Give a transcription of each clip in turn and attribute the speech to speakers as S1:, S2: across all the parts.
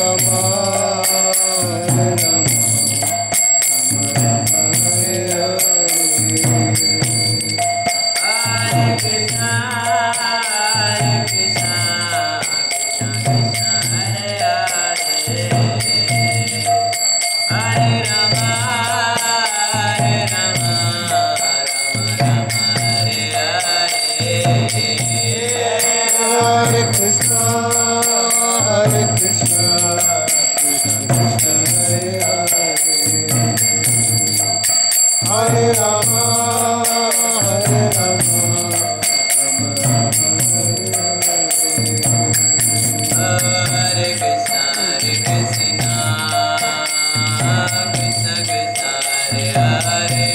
S1: Rama, Hare Rama, Rama Rama, Hare Hare, Hare Krishna, Krishna Krishna, Hare Hare, Hare Rama, Hare Rama, Rama Rama, Hare Hare, Hare Krishna, Krishna Krishna, Hare Hare, Hare Rama, Hare Rama, Rama Rama, Hare Krishna, Krishna Krishna, Hare Hare,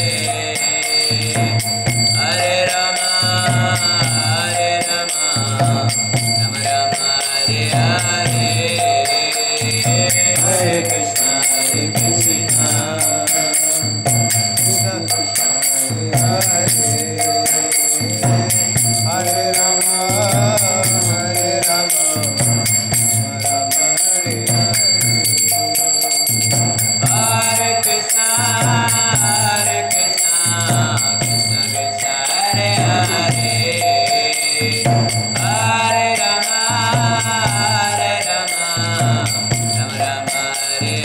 S1: Hare Rama, Hare Rama, Rama Rama, Hare Hare, Hare Krishna, Krishna Krishna, Hare Rama, Hare Rama, Rama Hare Hare, Hare Krishna, Krishna Krishna, Hare Hare, Hare Rama, Hare Rama, Rama Rama, Hare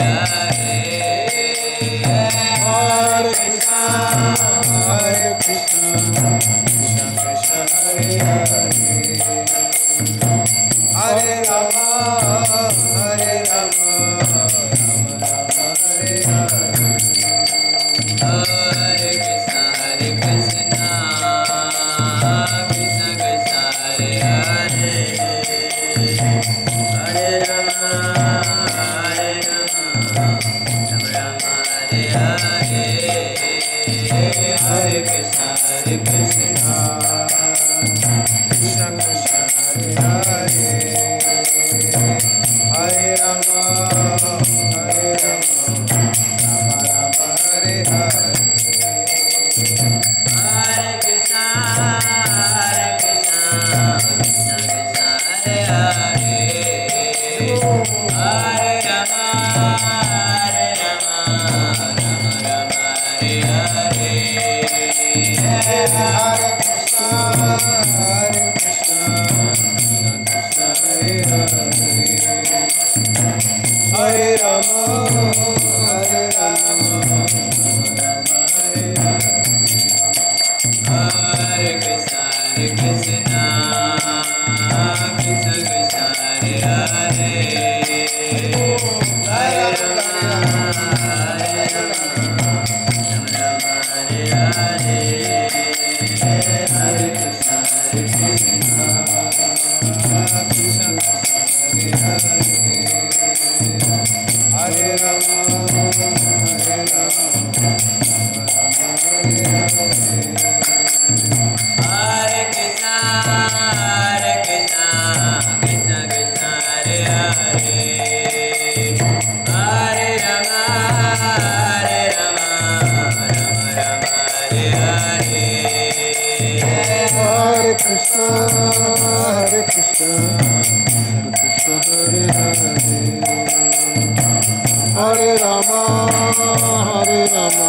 S1: Hare, Hare Krishna, Krishna Krishna, Hare Hare, Hare Rama, Hare Rama, Rama Rama, Hare Hare, Hare Krishna, Krishna Krishna, Hare Hare, Hare Rama, Hare Rama, Rama Rama, Hare Hare, Hare Krishna, Krishna Krishna, Hare Hare, Hare Rama, Hare Rama, Rama Rama, Hare Hare, Hare Krishna, Krishna Krishna, Hare Hare, Hare Rama, Hare Rama, Rama Rama, Hare Hare, Hare Krishna, Krishna Krishna, Hare Hare, Hare Rama, Hare Rama, Rama Hare Hare, Hare Krishna, Krishna Krishna, Hare Hare, Hare Rama, Hare Rama, Rama Rama, Hare Hare, Hare Krishna, Krishna Krishna, Hare Rama, Hare Rama, Hare Krishna, Krishna Krishna, Hare Hare, Hare Rama, Hare Rama, Rama Rama, Hare Hare, Hare Krishna, Krishna Hare Hare, Hare Rama, Hare Rama,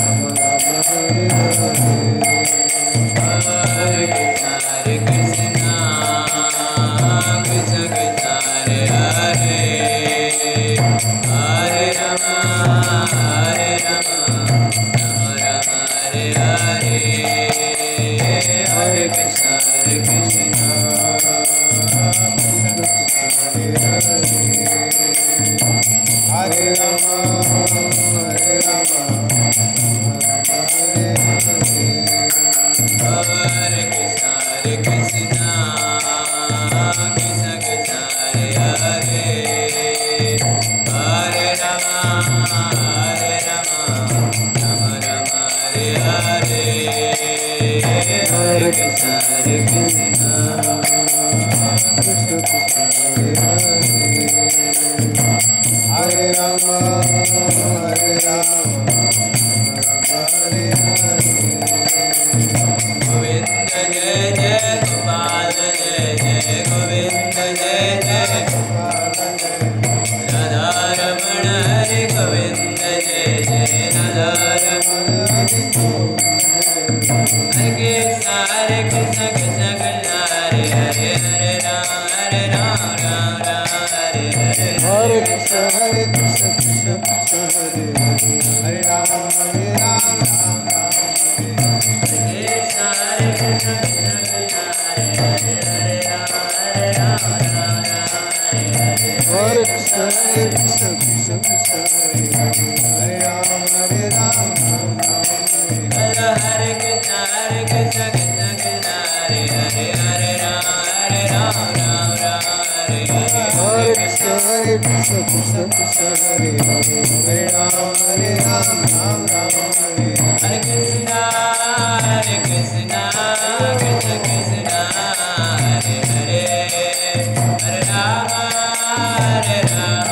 S1: Rama Rama, Hare Hare, Hare Krishna, Krishna Krishna, Hare Hare, Hare Rama, Hare Rama, Rama Rama, Hare Hare, Hare Krishna, Krishna Hare Rama, Hare Rama, Hare Krishna, Krishna Krishna Krishna, Hare Hare, Hare Rama, Hare Rama, Rama Rama, Hare Hare, Hare Krishna, Krishna Krishna, Hare Rama, Hare Rama, Hare Hare, Govinda Jai Jai Gopal Jai Jai Govinda Jai Jai Gopal Jai Krishna Krishna Krishna Hare Hare Hare Rama Rama Hare Hare
S2: Hare Krishna Krishna Krishna Hare Hare Hare Rama Rama
S1: Krishna Hare Krishna Krishna Krishna Hare Hare Hare Rama
S2: Hare Krishna Krishna Krishna Hare Hare Hare Rama
S1: Hare Krishna Krishna Krishna Hare Hare Hare Rama Rama Hare Hare
S2: Hare Krishna Krishna Krishna Hare Hare Hare Rama Rama Hare
S1: Hare Krishna Krishna Krishna Hare Hare Hare Rama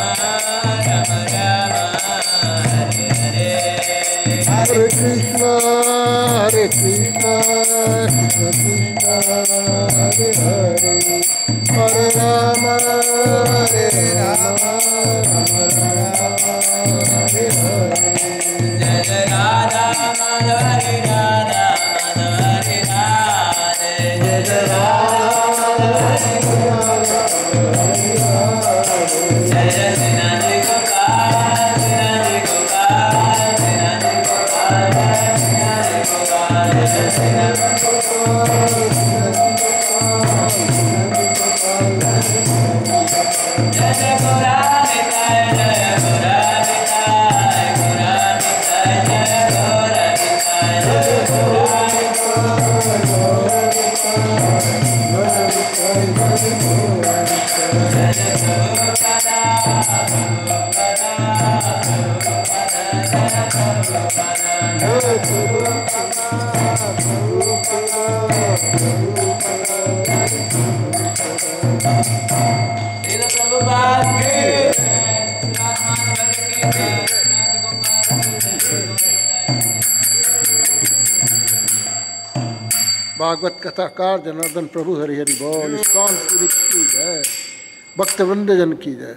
S1: Rama Rama Hare Hare
S2: Hare Krishna Krishna Krishna Hare Hare Hare Rama Rama Hare Hare
S1: Jai Jai Radha Madhava Hare Radha Madhava Hare Radhe Jai Jai Radha Madhava Jai Jai Sinati Gopal Sinati Gopal Sinati Gopal Sinati Gopal Jai Sinati Jai Jai Gaurani Jai Jai Gaurani Jai Gaurani Jai Jai Gaurani Jai Jai Gaurani Jai Jai Prabhupada Prabhupada Prabhupada Srila Prabhupada ki Sriman Bhatt ki Srinath Gopal ki
S2: Bhagavat कथाकार जनार्दन प्रभु हरि हरि बोल। ISKCON की जय, भक्तवृंद जन की जय।